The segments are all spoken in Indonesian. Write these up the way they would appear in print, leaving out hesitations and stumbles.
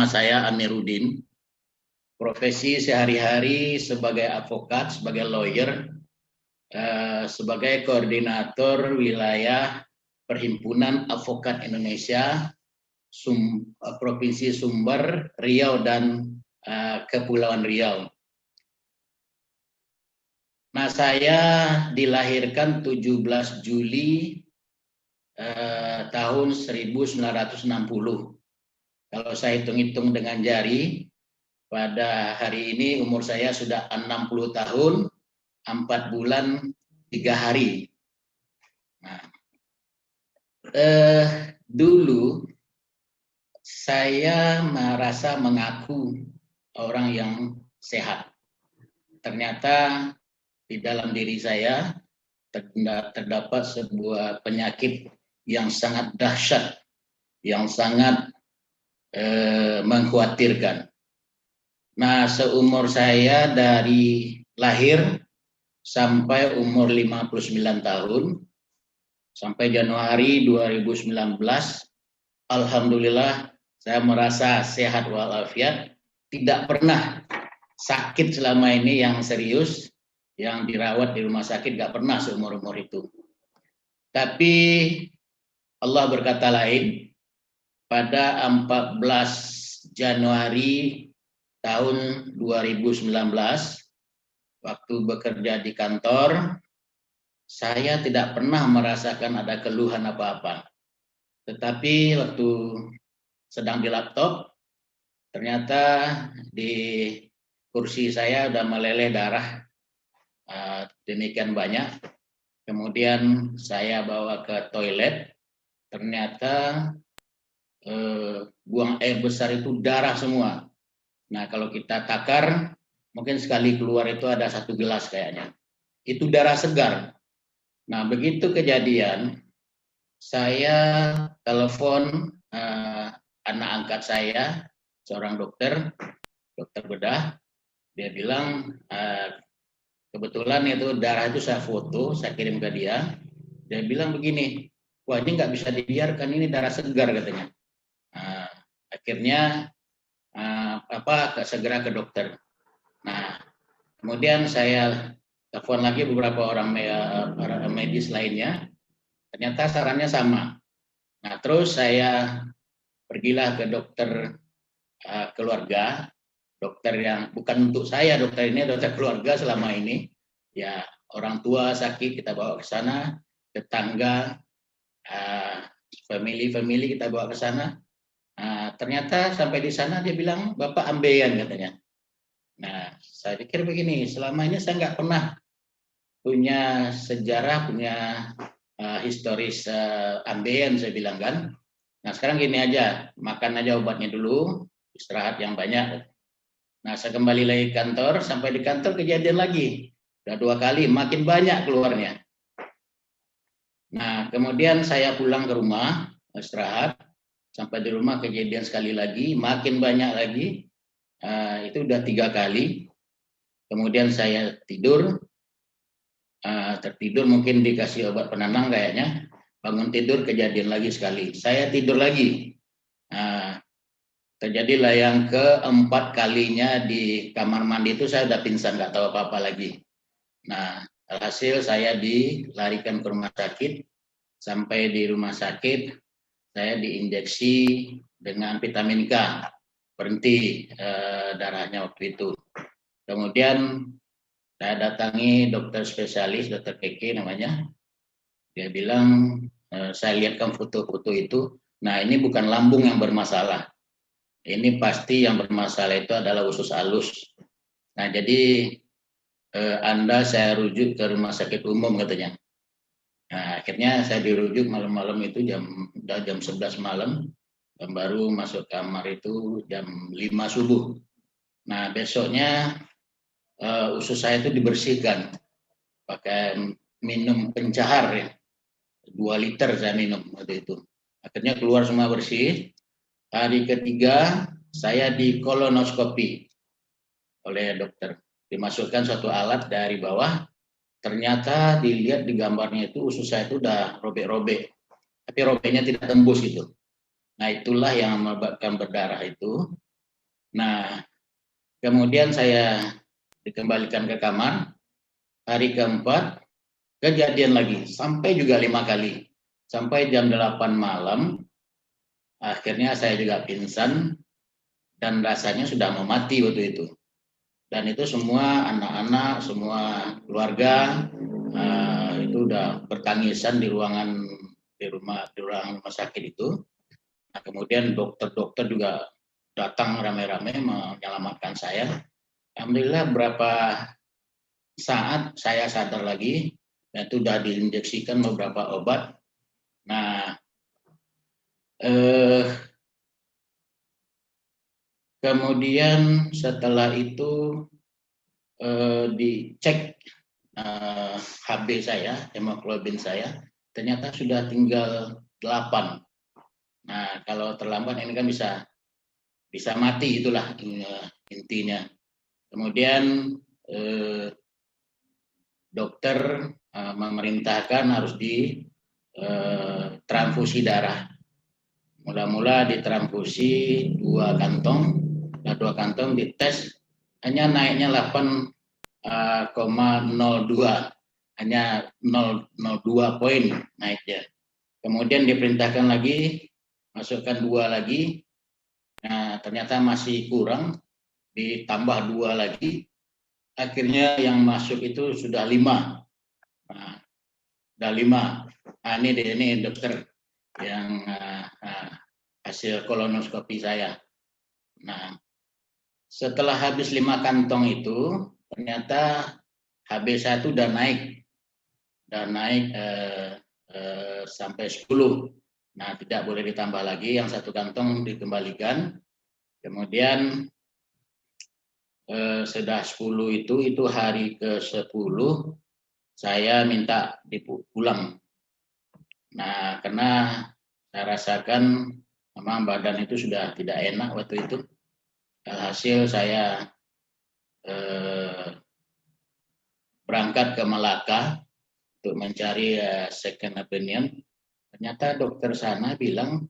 saya Amiruddin. Profesi sehari-hari sebagai advokat, sebagai lawyer, sebagai koordinator wilayah Perhimpunan Advokat Indonesia, Provinsi Sumber, Riau, dan Kepulauan Riau. Nah, saya dilahirkan 17 Juli tahun 1960. Kalau saya hitung-hitung dengan jari, pada hari ini umur saya sudah 60 tahun, 4 bulan, 3 hari. Nah, dulu saya merasa mengaku orang yang sehat. Ternyata di dalam diri saya terdapat sebuah penyakit yang sangat dahsyat, yang sangat mengkhawatirkan. Nah, seumur saya dari lahir sampai umur 59 tahun, sampai Januari 2019, alhamdulillah saya merasa sehat walafiat, tidak pernah sakit selama ini yang serius, yang dirawat di rumah sakit, nggak pernah seumur-umur itu. Tapi Allah berkata lain, pada 14 Januari tahun 2019, waktu bekerja di kantor, saya tidak pernah merasakan ada keluhan apa-apa. Tetapi waktu sedang di laptop, ternyata di kursi saya sudah meleleh darah demikian banyak. Kemudian saya bawa ke toilet, ternyata buang air besar itu darah semua. Nah, kalau kita takar, mungkin sekali keluar itu ada 1 gelas kayaknya. Itu darah segar. Nah, begitu kejadian, saya telepon anak angkat saya, seorang dokter bedah. Dia bilang, kebetulan itu darah itu saya foto, saya kirim ke dia. Dia bilang begini, wah ini nggak bisa dibiarkan, ini darah segar katanya. Akhirnya segera ke dokter. Nah, kemudian saya telepon lagi beberapa orang medis lainnya, ternyata sarannya sama. Nah, terus saya pergilah ke dokter keluarga, dokter yang bukan untuk saya, dokter ini dokter keluarga selama ini. Ya, orang tua sakit kita bawa ke sana, tetangga, family kita bawa ke sana. Ternyata sampai di sana dia bilang, Bapak ambeien katanya. Nah, saya pikir begini, selama ini saya nggak pernah punya sejarah, punya historis ambeien, saya bilang kan. Nah, sekarang gini aja, makan aja obatnya dulu, istirahat yang banyak. Nah, saya kembali lagi ke kantor, sampai di kantor kejadian lagi. Udah 2 kali, makin banyak keluarnya. Nah, kemudian saya pulang ke rumah, istirahat. Sampai di rumah kejadian sekali lagi, makin banyak lagi. Itu udah 3 kali. Kemudian saya tidur, tertidur mungkin dikasih obat penenang kayaknya. Bangun tidur kejadian lagi sekali. Saya tidur lagi. Terjadilah yang keempat kalinya di kamar mandi itu saya udah pingsan, nggak tahu apa-apa lagi. Nah, alhasil saya dilarikan ke rumah sakit. Sampai di rumah sakit, saya diinjeksi dengan vitamin K, berhenti darahnya waktu itu. Kemudian saya datangi dokter spesialis, dokter Keke namanya. Dia bilang, saya lihatkan foto-foto itu, nah ini bukan lambung yang bermasalah. Ini pasti yang bermasalah itu adalah usus halus. Nah, jadi Anda saya rujuk ke rumah sakit umum katanya. Nah, akhirnya saya dirujuk malam-malam itu jam 11 malam, dan baru masuk kamar itu jam 5 subuh. Nah, besoknya usus saya itu dibersihkan pakai minum pencahar ya. 2 liter saya minum waktu itu. Akhirnya keluar semua bersih. Hari ketiga saya di kolonoskopi oleh dokter. Dimasukkan suatu alat dari bawah. Ternyata dilihat di gambarnya itu usus saya itu udah robek-robek. Tapi robeknya tidak tembus gitu. Nah, itulah yang menyebabkan berdarah itu. Nah, kemudian saya dikembalikan ke kamar. Hari keempat, kejadian lagi, sampai juga 5 kali. Sampai jam 8 malam, akhirnya saya juga pingsan, dan rasanya sudah mau mati waktu itu. Dan itu semua anak-anak, semua keluarga, itu udah bertangisan di ruangan di ruangan rumah sakit itu. Nah, kemudian dokter-dokter juga datang rame-rame menyelamatkan saya. Alhamdulillah berapa saat saya sadar lagi, dan itu sudah diinjeksikan beberapa obat. Nah, kemudian setelah itu dicek HB saya, hemoglobin saya, ternyata sudah tinggal 8. Nah, kalau terlambat ini kan bisa mati, itulah intinya. Kemudian dokter memerintahkan harus di transfusi darah. Mula-mula ditransfusi 2 kantong, nah 2 kantong dites, hanya naiknya 8,02, hanya 0,02 poin naiknya. Kemudian diperintahkan lagi, masukkan 2 lagi, nah ternyata masih kurang, ditambah 2 lagi, akhirnya yang masuk itu sudah 5. Nah, sudah 5. Nah, ini dokter yang hasil kolonoskopi saya. Nah, setelah habis 5 kantong itu, ternyata HB1 udah naik sampai 10. Nah, tidak boleh ditambah lagi, yang 1 kantong dikembalikan. Kemudian sudah 10 itu hari ke-10 saya minta pulang. Nah, karena saya rasakan memang badan itu sudah tidak enak waktu itu. Hasil saya berangkat ke Malaka untuk mencari second opinion. Ternyata dokter sana bilang,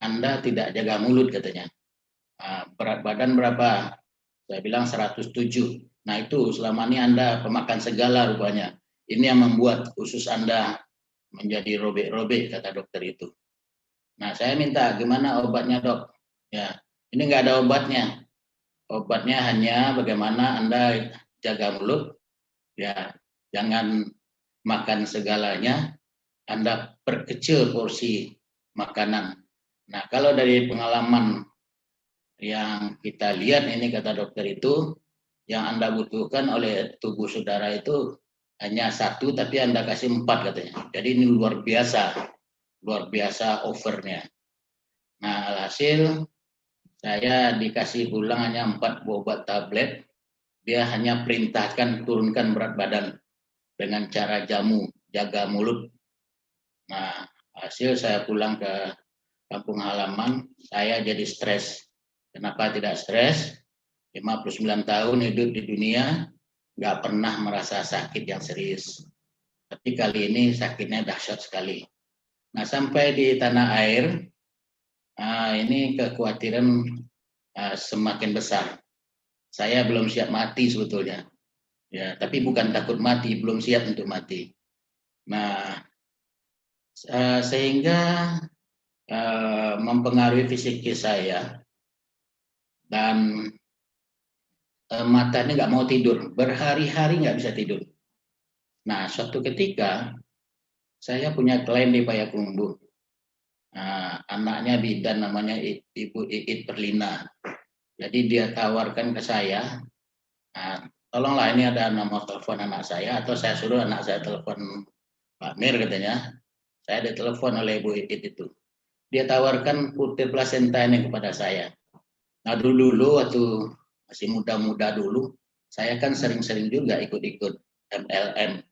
Anda tidak jaga mulut katanya. Berat badan berapa? Saya bilang 107. Nah itu selama ini Anda pemakan segala rupanya. Ini yang membuat usus Anda menjadi robek-robek, kata dokter itu. Nah saya minta, gimana obatnya dok? Ya, ini nggak ada obatnya. Obatnya hanya bagaimana Anda jaga mulut, ya jangan makan segalanya, Anda perkecil porsi makanan. Nah kalau dari pengalaman yang kita lihat ini, kata dokter itu, yang Anda butuhkan oleh tubuh saudara itu hanya 1, tapi Anda kasih 4 katanya. Jadi ini luar biasa overnya. Nah alhasil saya dikasih pulang hanya 4 obat tablet. Dia hanya perintahkan turunkan berat badan dengan cara jamu, jaga mulut. Nah hasil saya pulang ke kampung halaman, saya jadi stres. Kenapa tidak stres? 59 tahun hidup di dunia, nggak pernah merasa sakit yang serius. Tapi kali ini sakitnya dahsyat sekali. Nah sampai di tanah air, ini kekhawatiran semakin besar. Saya belum siap mati sebetulnya. Ya, tapi bukan takut mati, belum siap untuk mati. Nah, sehingga mempengaruhi psikis saya, dan matanya nggak mau tidur, berhari-hari nggak bisa tidur. Nah, suatu ketika saya punya klien di Payakumbuh, anaknya bidan, namanya Ibu Iit Perlina. Jadi dia tawarkan ke saya, tolonglah ini ada nomor telepon anak saya, atau saya suruh anak saya telepon Pak Mir katanya. Saya ditelepon oleh Ibu Iit itu. Dia tawarkan putir plasenta ini kepada saya. Nah dulu waktu masih muda-muda dulu, saya kan sering-sering juga ikut-ikut MLM.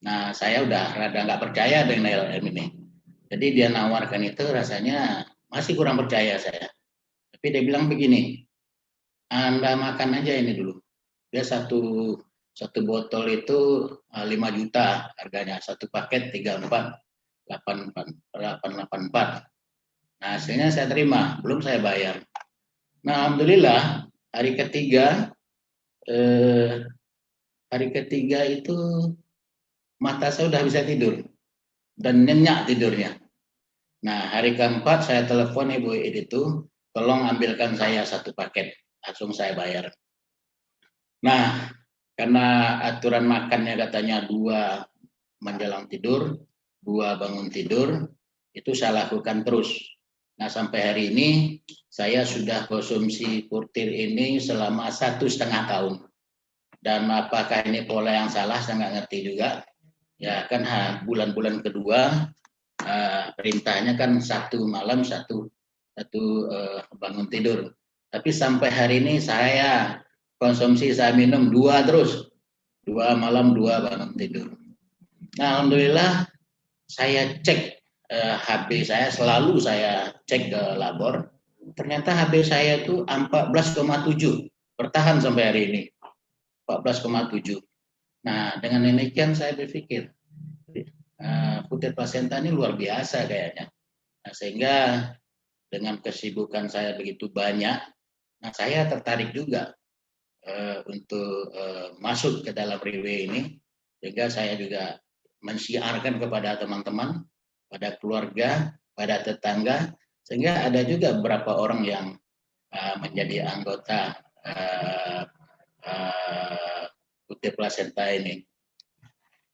Nah saya udah rada nggak percaya dengan MLM ini. Jadi dia nawarkan itu rasanya masih kurang percaya saya. Tapi dia bilang begini, Anda makan aja ini dulu. Dia satu botol itu 5 juta harganya, satu paket 34, 884. Nah hasilnya saya terima, belum saya bayar. Nah, alhamdulillah eh, hari ketiga itu mata saya udah bisa tidur dan nyenyak tidurnya. Nah, hari keempat saya telepon Ibu itu, tolong ambilkan saya satu paket, langsung saya bayar. Nah, karena aturan makannya katanya 2 menjelang tidur, 2 bangun tidur, itu saya lakukan terus. Nah, sampai hari ini saya sudah konsumsi Purtir ini selama 1,5 tahun. Dan apakah ini pola yang salah, saya nggak ngerti juga. Ya kan bulan-bulan kedua perintahnya kan 1 malam, satu bangun tidur. Tapi sampai hari ini saya konsumsi, saya minum 2 terus, 2 malam 2 bangun tidur. Nah, alhamdulillah saya cek HB saya, selalu saya cek ke labor. Ternyata HB saya itu 14,7, bertahan sampai hari ini 14,7. Nah, dengan demikian saya berpikir Putih Plasenta ini luar biasa kayaknya. Nah, sehingga dengan kesibukan saya begitu banyak, nah saya tertarik juga untuk masuk ke dalam Riwe ini, sehingga saya juga mensiarkan kepada teman-teman, pada keluarga, pada tetangga, sehingga ada juga beberapa orang yang menjadi anggota Putih Plasenta ini.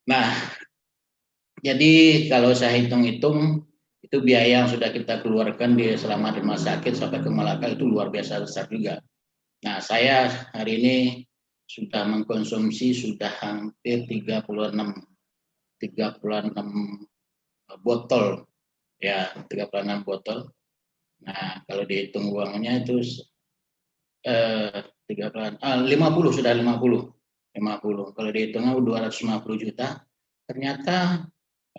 Nah, jadi kalau saya hitung-hitung, itu biaya yang sudah kita keluarkan selama di rumah sakit sampai ke Malaka itu luar biasa besar juga. Nah, saya hari ini sudah mengkonsumsi sudah hampir 36 botol, ya 36 botol. Nah, kalau dihitung uangnya itu 50, sudah 50. Kalau dihitungnya 250 juta, ternyata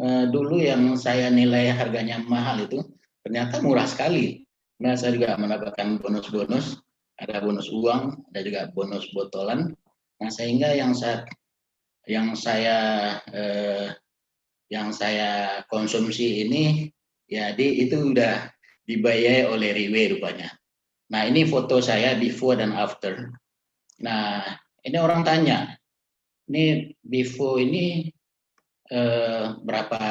dulu yang saya nilai harganya mahal itu ternyata murah sekali. Nah, saya juga mendapatkan bonus-bonus, ada bonus uang, ada juga bonus botolan. Nah, sehingga yang saya eh, yang saya konsumsi ini, jadi itu udah dibayar oleh Riwe rupanya. Nah, ini foto saya before dan after. Nah, ini orang tanya, ini before ini berapa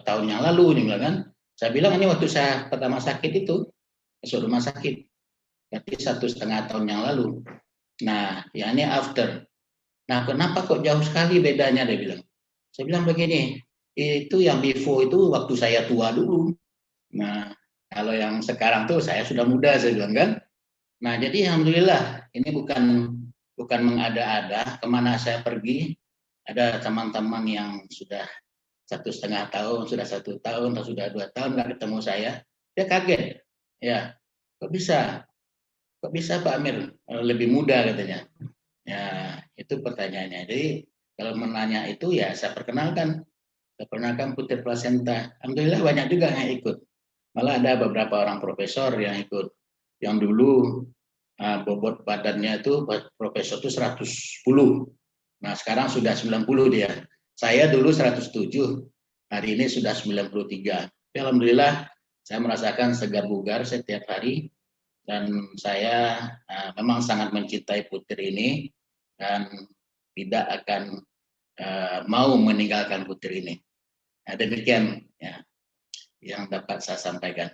tahun yang lalu, ini bilang kan. Saya bilang ini waktu saya pertama sakit itu, masuk rumah sakit, berarti 1,5 tahun yang lalu. Nah, ya ini after. Nah, kenapa kok jauh sekali bedanya, dia bilang. Saya bilang begini, itu yang before itu waktu saya tua dulu. Nah, kalau yang sekarang tuh saya sudah muda, saya bilang kan. Nah, jadi alhamdulillah ini bukan mengada-ada. Kemana saya pergi, ada teman-teman yang sudah 1,5 tahun, sudah 1 tahun, atau sudah 2 tahun nggak ketemu saya, dia kaget. Ya, kok bisa Pak Amir lebih muda katanya. Ya, itu pertanyaannya. Jadi kalau menanya itu ya saya perkenalkan Putih Plasenta. Alhamdulillah banyak juga yang ikut. Malah ada beberapa orang profesor yang ikut. Yang dulu bobot badannya itu profesor itu 110. Nah, sekarang sudah 90 dia. Saya dulu 107, hari ini sudah 93. Tapi alhamdulillah saya merasakan segar bugar setiap hari dan saya memang sangat mencintai Putih ini dan tidak akan mau meninggalkan Putih ini. Nah, demikian ya yang dapat saya sampaikan.